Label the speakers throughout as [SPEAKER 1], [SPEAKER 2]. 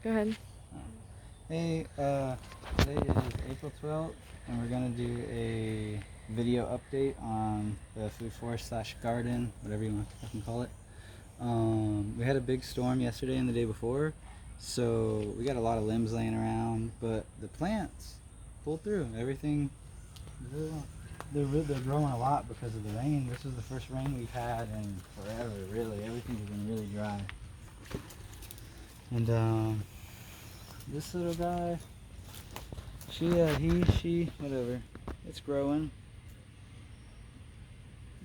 [SPEAKER 1] Go ahead.
[SPEAKER 2] Hey, today is April 12th, and we're going to do a video update on the food forest / garden, whatever you want to fucking call it. We had a big storm yesterday and the day before, so we got a lot of limbs laying around, but the plants pulled through. Everything, they're growing a lot because of the rain. This is the first rain we've had in forever, really. Everything's been really dry. And this little guy, she, whatever, it's growing.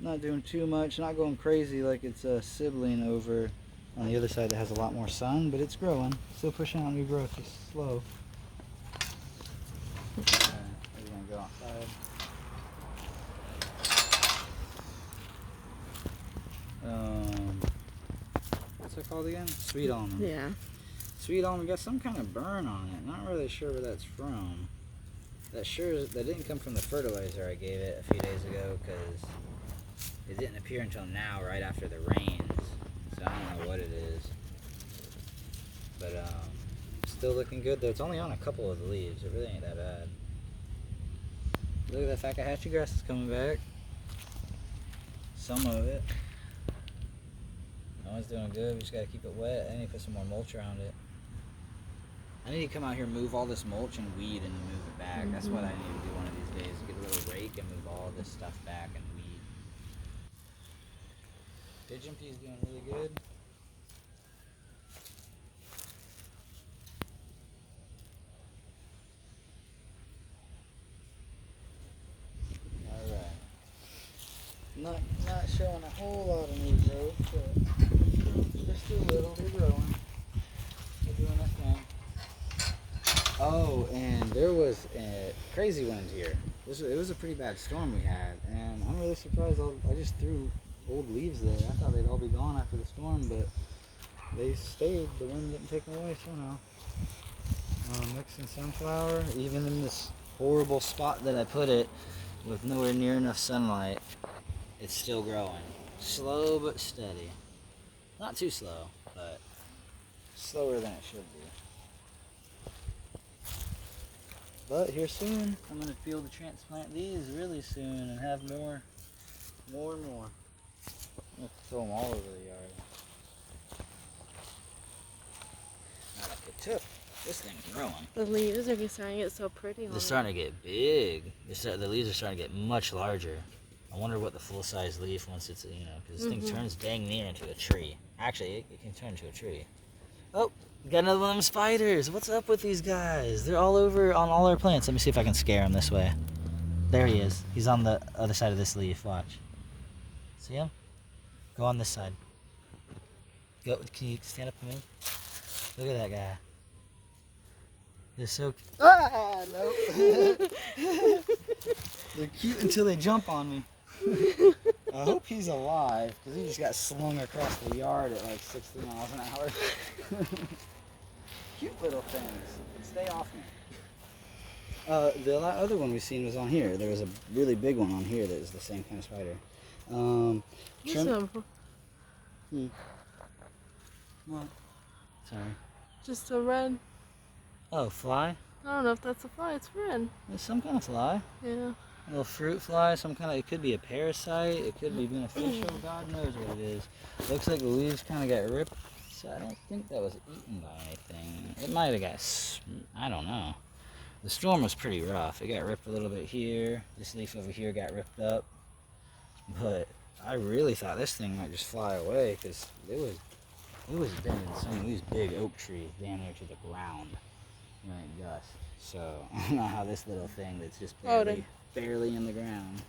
[SPEAKER 2] Not doing too much, not going crazy like its a sibling over on the other side that has a lot more sun, but it's growing. Still pushing out new growth, just slow. We're gonna go outside. What's it called again? Sweet almond.
[SPEAKER 1] Yeah.
[SPEAKER 2] Sweet almond got some kind of burn on it. Not really sure where that's from. That didn't come from the fertilizer I gave it a few days ago, because it didn't appear until now, right after the rains. So I don't know what it is. But still looking good though. It's only on a couple of the leaves. It really ain't that bad. Look at that Fakahatchee grass is coming back. Some of it. That one's doing good. We just gotta keep it wet. I need to put some more mulch around it. I need to come out here, move all this mulch and weed, and move it back. That's what I need to do one of these days. Get a little rake and move all this stuff back and weed. Pigeon pea's doing really good. Alright. Not showing a whole lot of new growth, but just a little. They're growing. They're doing their thing. Oh, and there was a crazy wind here. It was a pretty bad storm we had, and I'm really surprised. I just threw old leaves there. I thought they'd all be gone after the storm, but they stayed. The wind didn't take them away somehow. Mixing sunflower, even in this horrible spot that I put it, with nowhere near enough sunlight, it's still growing. Slow but steady. Not too slow, but slower than it should be. But here soon, I'm going to be able to transplant these really soon and have more and more. I'm going to throw them all over the yard. Not like it took. This thing's growing.
[SPEAKER 1] The leaves are just starting to get so pretty.
[SPEAKER 2] They're starting to get big. The leaves are starting to get much larger. I wonder what the full-size leaf, once it's, because this thing turns dang near into a tree. Actually, it can turn into a tree. Oh, got another one of them spiders. What's up with these guys? They're all over on all our plants. Let me see if I can scare him this way. There he is. He's on the other side of this leaf. Watch. See him? Go on this side. Go. Can you stand up to me? Look at that guy. They're so cute. Ah, nope. They're cute until they jump on me. I hope he's alive, because he just got slung across the yard at like 60 miles an hour. Cute little things. Stay off me. The other one we've seen was on here. There was a really big one on here that is the same kind of spider. What? Sorry.
[SPEAKER 1] Just a red.
[SPEAKER 2] Oh, fly?
[SPEAKER 1] I don't know if that's a fly. It's red.
[SPEAKER 2] It's some kind of fly.
[SPEAKER 1] Yeah.
[SPEAKER 2] A little fruit fly, it could be a parasite, it could be beneficial, God knows what it is. Looks like the leaves kind of got ripped, so I don't think that was eaten by anything. It might have got, I don't know. The storm was pretty rough. It got ripped a little bit here. This leaf over here got ripped up. But I really thought this thing might just fly away, because it was bending some of these big oak trees down there to the ground when it gusted. So I don't know how this little thing that's just barely in the ground.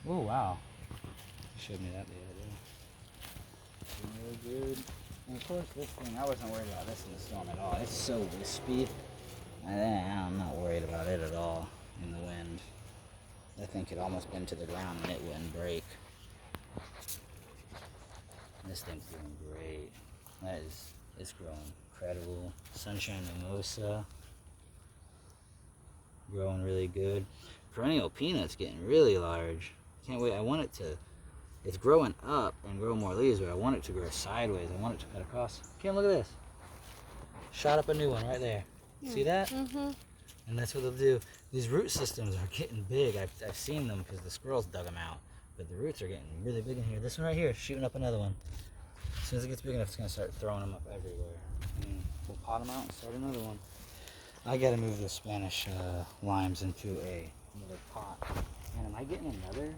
[SPEAKER 2] Oh wow. You showed me that the other day. Really good. And of course this thing, I wasn't worried about this in the storm at all. It's so wispy. I'm not worried about it at all in the wind. I think it almost bent to the ground and it wouldn't break. This thing's doing great. It's growing incredible. Sunshine mimosa. Growing really good. Perennial peanut's getting really large. Can't wait. I want it to It's growing up and grow more leaves, but I want it to grow sideways. I want it to cut across. Kim, look at this. Shot up a new one right there. See that?
[SPEAKER 1] Mm-hmm.
[SPEAKER 2] And that's what they'll do. These root systems are getting big. I've seen them because the squirrels dug them out. But the roots are getting really big in here. This one right here is shooting up another one. As soon as it gets big enough, it's going to start throwing them up everywhere. And we'll pot them out and start another one. I got to move the Spanish limes into another pot. And am I getting another?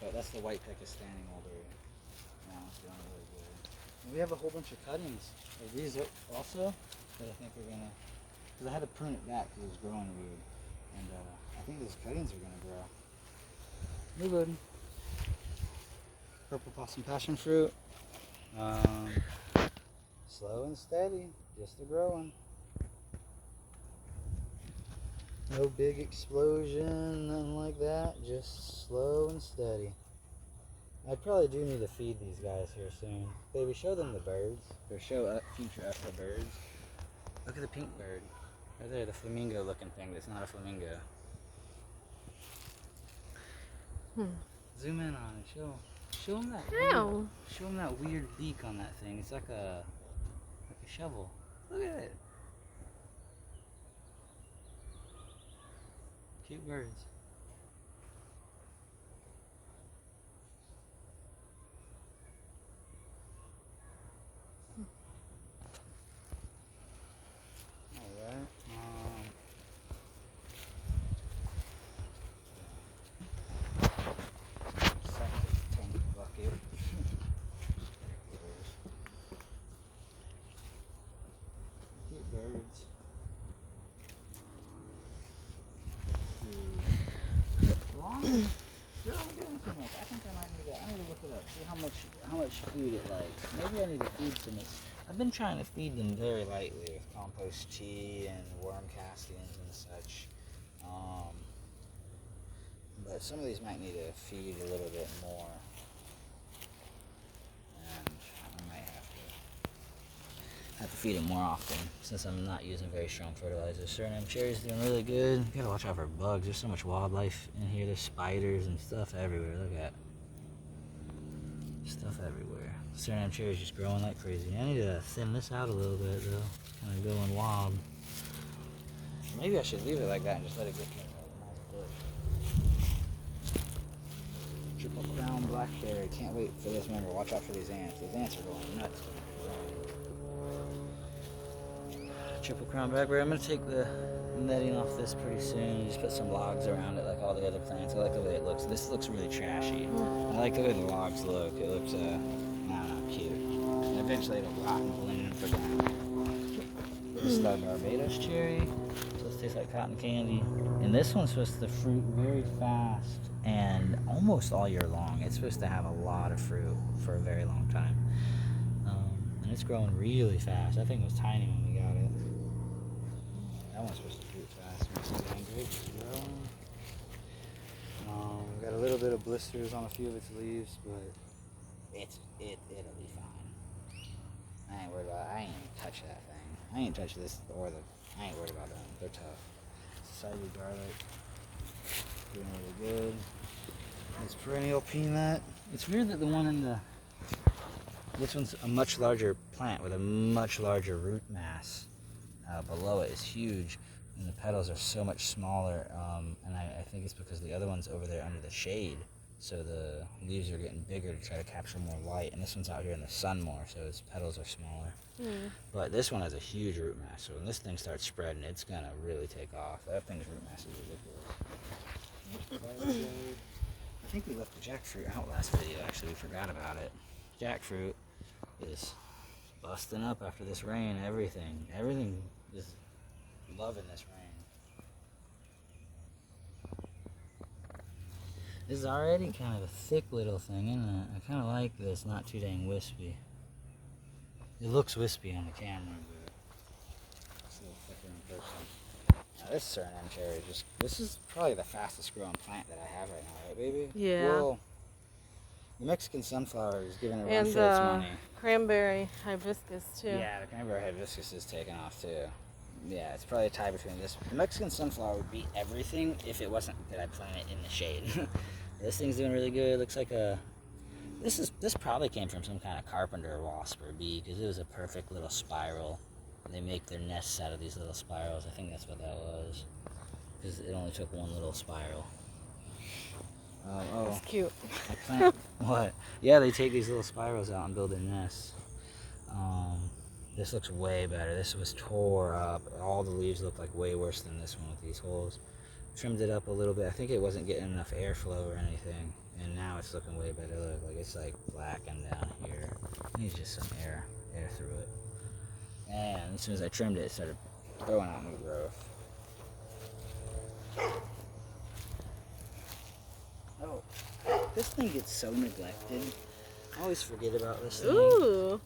[SPEAKER 2] But that's the white Pakistani mulberry. Yeah, it's doing really good. And we have a whole bunch of cuttings of these also that I think we're gonna. Because I had to prune it back because it was growing weird, and I think those cuttings are gonna grow. New good. Purple possum passion fruit. Slow and steady, just a growing. No big explosion, nothing like that. Just slow and steady. I probably do need to feed these guys here soon. Baby, show them the birds. Or feature us the birds. Look at the pink bird. Right there, the flamingo looking thing that's not a flamingo. Zoom in on it. Show them that.
[SPEAKER 1] Ow.
[SPEAKER 2] Show them that weird beak on that thing. It's like a shovel. Look at it. Cute birds. Alright. Septic tank bucket. Cute birds. I think I need to look it up, see how much food it likes. Maybe I need to feed some. I've been trying to feed them very lightly with compost tea and worm castings and such. But some of these might need to feed a little bit more. And I might have to feed it more often since I'm not using very strong fertilizer. Suriname cherry's doing really good. You gotta watch out for bugs. There's so much wildlife in here. There's spiders and stuff everywhere. Look at stuff everywhere. Suriname cherry's just growing like crazy. I need to thin this out a little bit though. It's kind of going wild. Maybe I should leave it like that and just let it get to a nice bush. Triple crown blackberry. Can't wait for this. Remember, watch out for these ants. These ants are going nuts. Triple crown blackberry. I'm going to take the netting off this pretty soon. Just put some logs around it like all the other plants. I like the way it looks. This looks really trashy. I like the way the logs look. It looks, I don't know, cute. And eventually it'll rot and blend in for them. This is the Barbados cherry. So it tastes like cotton candy. And this one's supposed to fruit very fast and almost all year long. It's supposed to have a lot of fruit for a very long time. And it's growing really fast. I think it was tiny when we got it. That one's supposed to fruit fast. Mexican grapes is growing. We've got a little bit of blisters on a few of its leaves, but it'll be fine. I ain't worried about it. I ain't even touch that thing. I ain't touch this or I ain't worried about them. They're tough. Society garlic. Doing really good. This perennial peanut. It's weird that the one in this one's a much larger plant with a much larger root mass. Below it is huge, and the petals are so much smaller, and I think it's because the other one's over there under the shade, so the leaves are getting bigger to try to capture more light, and this one's out here in the sun more, so its petals are smaller. But this one has a huge root mass, so when this thing starts spreading, it's going to really take off. That thing's root mass is ridiculous. I think we left the jackfruit out last video. Actually, we forgot about it. Jackfruit is busting up after this rain. Everything is loving this rain. This is already kind of a thick little thing, isn't it? I kind of like this, not too dang wispy. It looks wispy on the camera, but it's a little thicker in person. Now this Suriname cherry, this is probably the fastest growing plant that I have right now, right, baby?
[SPEAKER 1] Yeah.
[SPEAKER 2] Well, the Mexican sunflower is giving it a run
[SPEAKER 1] And
[SPEAKER 2] for its money.
[SPEAKER 1] Cranberry hibiscus too.
[SPEAKER 2] Yeah, the cranberry hibiscus is taking off too. Yeah, it's probably a tie between this. The Mexican sunflower would beat everything if it wasn't that I plant it in the shade. This thing's doing really good. Looks like this probably came from some kind of carpenter wasp or bee, because it was a perfect little spiral. They make their nests out of these little spirals. I think that's what that was, because it only took one little spiral.
[SPEAKER 1] That's cute.
[SPEAKER 2] What? Yeah, they take these little spirals out and build their nests. This looks way better. This was tore up. All the leaves look like way worse than this one with these holes. Trimmed it up a little bit. I think it wasn't getting enough airflow or anything, and now it's looking way better. Look, like it's like blackened down here. Needs just some air through it. And as soon as I trimmed it, it started throwing out new growth. Oh, this thing gets so neglected. I always forget about this thing.
[SPEAKER 1] Ooh.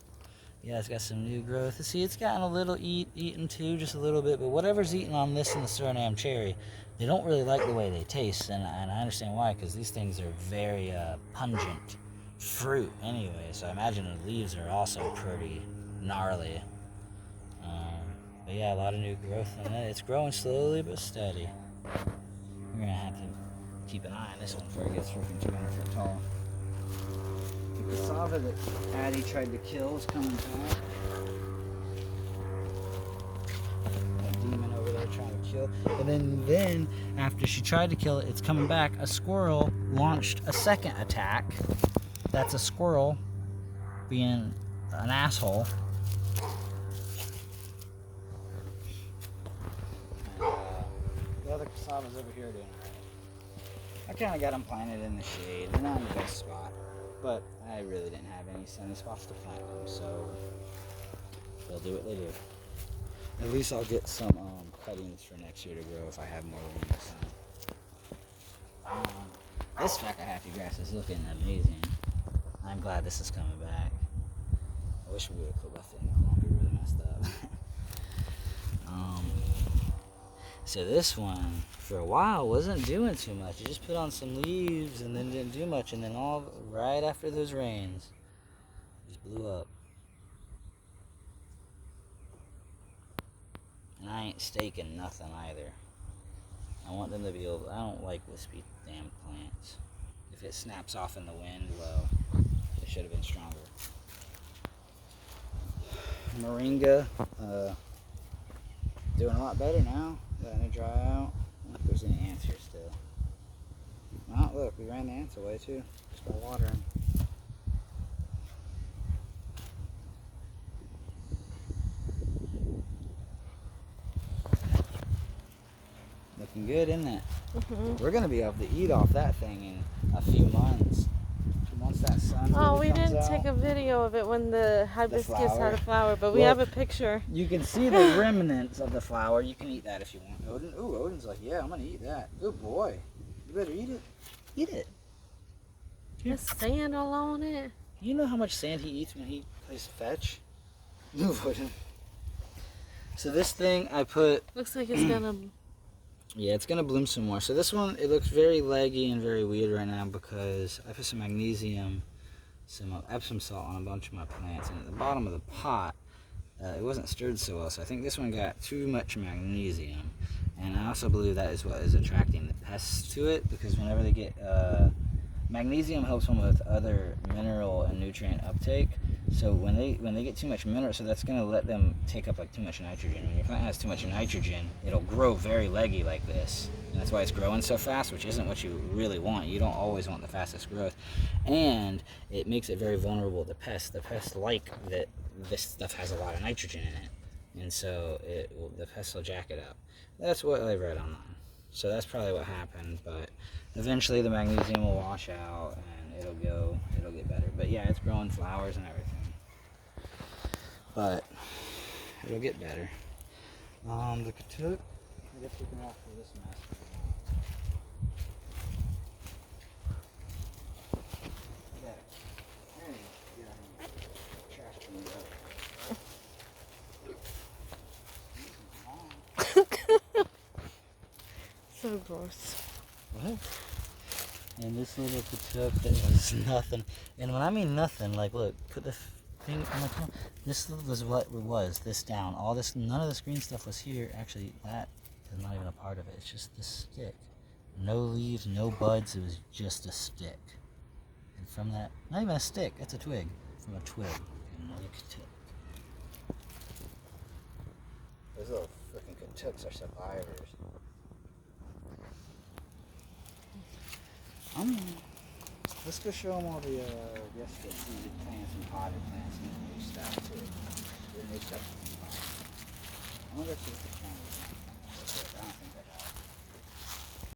[SPEAKER 2] Yeah, it's got some new growth. See, it's gotten a little eaten too, just a little bit. But whatever's eaten on this and the Suriname cherry, they don't really like the way they taste. And I understand why, because these things are very pungent fruit anyway. So I imagine the leaves are also pretty gnarly. But yeah, a lot of new growth in it. It's growing slowly but steady. We're going to have to keep an eye on this one before it gets freaking 200 foot tall. The cassava that Addie tried to kill is coming back. That demon over there trying to kill. And then after she tried to kill it, it's coming back. A squirrel launched a second attack. That's a squirrel being an asshole. The other cassava's over here doing alright. I kind of got them planted in the shade. They're not in the best spot, but I really didn't have any sunny spots to plant them, so they'll do what they do. At least I'll get some cuttings for next year to grow if I have more room this time. This Fakahaffy grass is looking amazing. I'm glad this is coming back. I wish we would have put left it longer. We really messed up. So this one, for a while, wasn't doing too much. You just put on some leaves and then didn't do much. And then right after those rains, just blew up. And I ain't staking nothing either. I want them to be able, I don't like wispy damn plants. If it snaps off in the wind, well, it should have been stronger. Moringa, doing a lot better now. Letting it dry out. I don't know if there's any ants here still. Oh, look, we ran the ants away too, just by watering. Looking good, isn't it? Mm-hmm. We're going to be able to eat off that thing in a few months. Once that sun
[SPEAKER 1] we didn't take a video of it when the hibiscus had a flower, but we have a picture.
[SPEAKER 2] You can see the remnants of the flower. You can eat that if you want. Odin, Odin's like, yeah, I'm going to eat that. Good boy. You better eat it. Eat it.
[SPEAKER 1] There's sand all on it.
[SPEAKER 2] You know how much sand he eats when he plays fetch? Move, Odin. So this thing I put...
[SPEAKER 1] Looks like it's going to...
[SPEAKER 2] Yeah, it's going to bloom some more. So this one, it looks very leggy and very weird right now because I put some magnesium, some Epsom salt on a bunch of my plants. And at the bottom of the pot, it wasn't stirred so well. So I think this one got too much magnesium. And I also believe that is what is attracting the pests to it, because whenever they get... magnesium helps them with other mineral and nutrient uptake. So when they get too much mineral, so that's going to let them take up like too much nitrogen. When your plant has too much nitrogen, it'll grow very leggy like this. And that's why it's growing so fast, which isn't what you really want. You don't always want the fastest growth. And it makes it very vulnerable to pests. The pests like that this stuff has a lot of nitrogen in it. And so the pests will jack it up. That's what I read online. So that's probably what happened, but eventually the magnesium will wash out and it'll get better. But yeah, it's growing flowers and everything. But it'll get better. The Katuk, I guess we can walk through this mess.
[SPEAKER 1] So gross.
[SPEAKER 2] What? And this little Katuk that was nothing. And when I mean nothing, like look, put the thing on my phone. This was what it was. This down. All this, none of this green stuff was here. Actually, that is not even a part of it. It's just this stick. No leaves, no buds. It was just a stick. And from that, not even a stick. That's a twig. From a twig. Another katuk. Those little freaking katuks are survivors. Let's go show them all the yesterday seeded plants and potted plants and new stuff too. The new stuff. I wonder if